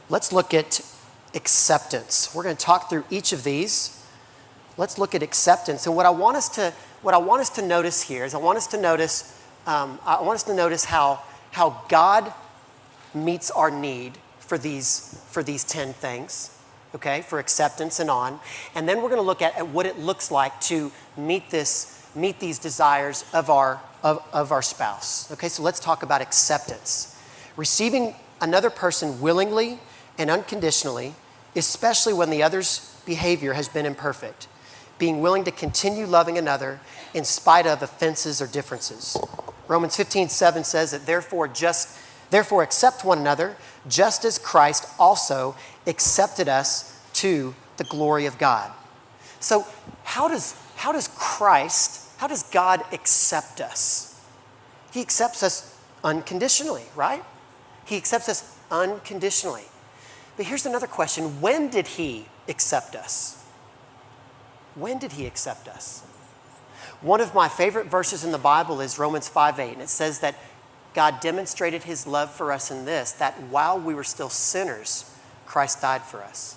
let's look at acceptance. We're going to talk through each of these. Let's look at acceptance. And what I want us to notice here is I want us to notice how God meets our need for these 10 things, okay, for acceptance and on. And then we're going to look at what it looks like to meet these desires of our spouse. Okay, so let's talk about acceptance. Receiving another person willingly and unconditionally, especially when the other's behavior has been imperfect. Being willing to continue loving another in spite of offenses or differences. Romans 15:7 says that therefore accept one another, just as Christ also accepted us to the glory of God. So how does God accept us? He accepts us unconditionally, right? He accepts us unconditionally. But here's another question. When did he accept us? When did he accept us? One of my favorite verses in the Bible is Romans 5:8, and it says that God demonstrated his love for us in this, that while we were still sinners, Christ died for us.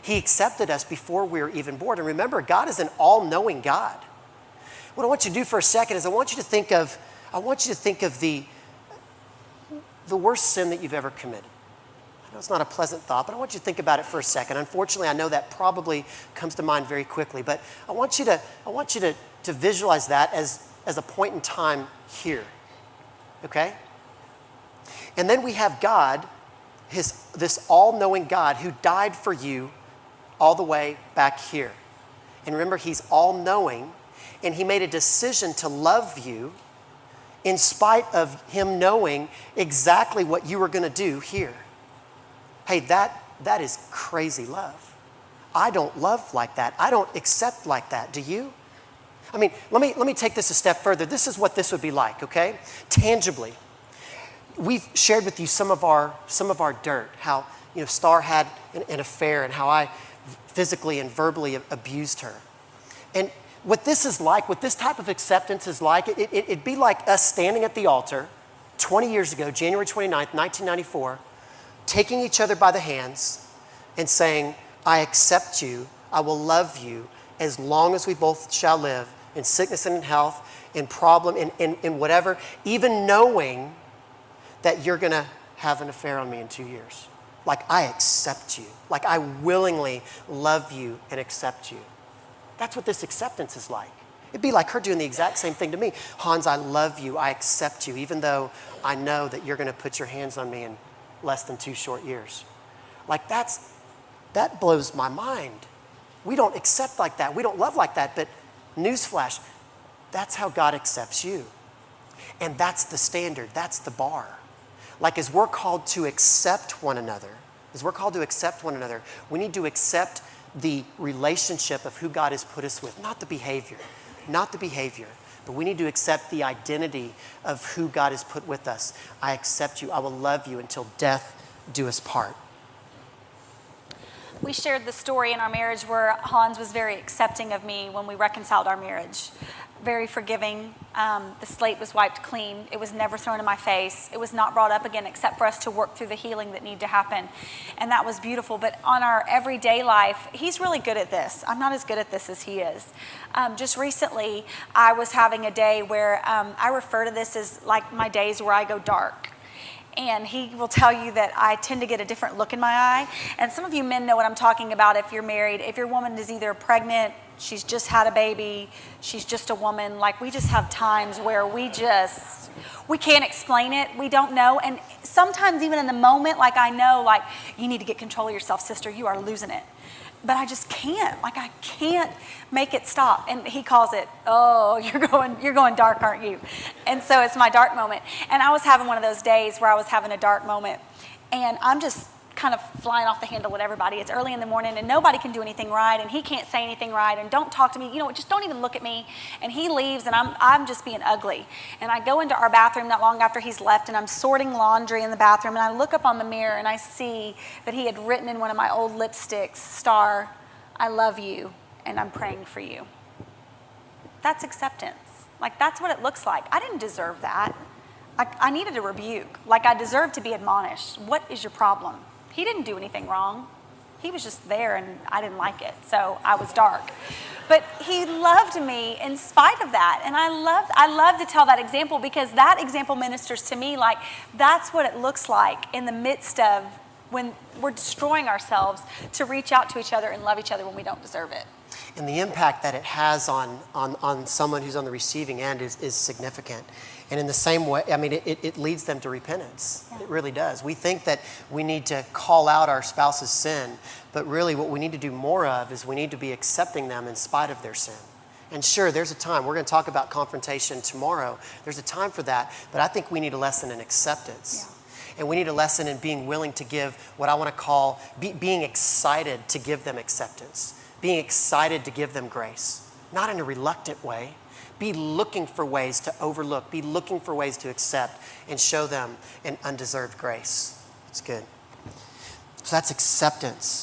He accepted us before we were even born. And remember, God is an all-knowing God. What I want you to do for a second is I want you to think of the worst sin that you've ever committed. I know it's not a pleasant thought, but I want you to think about it for a second. Unfortunately, I know that probably comes to mind very quickly, but I want you to visualize that as a point in time here, okay? And then we have God, this all-knowing God who died for you all the way back here. And remember, he's all-knowing, and he made a decision to love you in spite of him knowing exactly what you were going to do here. Hey, that is crazy love. I don't love like that. I don't accept like that. Do you? I mean, let me take this a step further. This is what this would be like, okay? Tangibly. We've shared with you some of our dirt, how Star had an affair and how I physically and verbally abused her. And what this is like, what this type of acceptance is like, it'd be like us standing at the altar 20 years ago, January 29th, 1994, taking each other by the hands and saying, I accept you, I will love you as long as we both shall live, in sickness and in health, in problem, in whatever, even knowing that you're going to have an affair on me in 2 years. Like, I accept you. Like, I willingly love you and accept you. That's what this acceptance is like. It'd be like her doing the exact same thing to me. Hans, I love you. I accept you, even though I know that you're going to put your hands on me in less than 2 short years. Like, that blows my mind. We don't accept like that. We don't love like that. But newsflash, that's how God accepts you. And that's the standard. That's the bar. Like, as we're called to accept one another, we need to accept the relationship of who God has put us with, not the behavior, but we need to accept the identity of who God has put with us. I accept you. I will love you until death do us part. We shared the story in our marriage where Hans was very accepting of me when we reconciled our marriage. Very forgiving. The slate was wiped clean. It was never thrown in my face. It was not brought up again except for us to work through the healing that needed to happen. And that was beautiful. But on our everyday life, he's really good at this. I'm not as good at this as he is. Just recently, I was having a day where I refer to this as like my days where I go dark. And he will tell you that I tend to get a different look in my eye. And some of you men know what I'm talking about if you're married. If your woman is either pregnant, she's just had a baby, she's just a woman, like we just have times where we can't explain it, we don't know. And sometimes even in the moment, like I know, like you need to get control of yourself, sister, you are losing it. But I just can't, like I can't make it stop. And he calls it, oh, you're going dark, aren't you? And so it's my dark moment. And I was having one of those days where I was having a dark moment. And I'm just kind of flying off the handle with everybody. It's early in the morning and nobody can do anything right and he can't say anything right and don't talk to me, just don't even look at me. And he leaves and I'm just being ugly. And I go into our bathroom not long after he's left and I'm sorting laundry in the bathroom and I look up on the mirror and I see that he had written in one of my old lipsticks, Star, I love you and I'm praying for you. That's acceptance. Like that's what it looks like. I didn't deserve that. I needed a rebuke. Like I deserved to be admonished. What is your problem? He didn't do anything wrong. He was just there and I didn't like it, so I was dark. But he loved me in spite of that. And I love to tell that example because that example ministers to me like that's what it looks like in the midst of when we're destroying ourselves to reach out to each other and love each other when we don't deserve it. And the impact that it has on someone who's on the receiving end is significant. And in the same way, I mean, it leads them to repentance. Yeah. It really does. We think that we need to call out our spouse's sin, but really what we need to do more of is we need to be accepting them in spite of their sin. And sure, there's a time. We're going to talk about confrontation tomorrow. There's a time for that, but I think we need a lesson in acceptance. Yeah. And we need a lesson in being willing to give what I want to call being excited to give them acceptance. Being excited to give them grace, not in a reluctant way. Be looking for ways to overlook, be looking for ways to accept and show them an undeserved grace. It's good. So that's acceptance.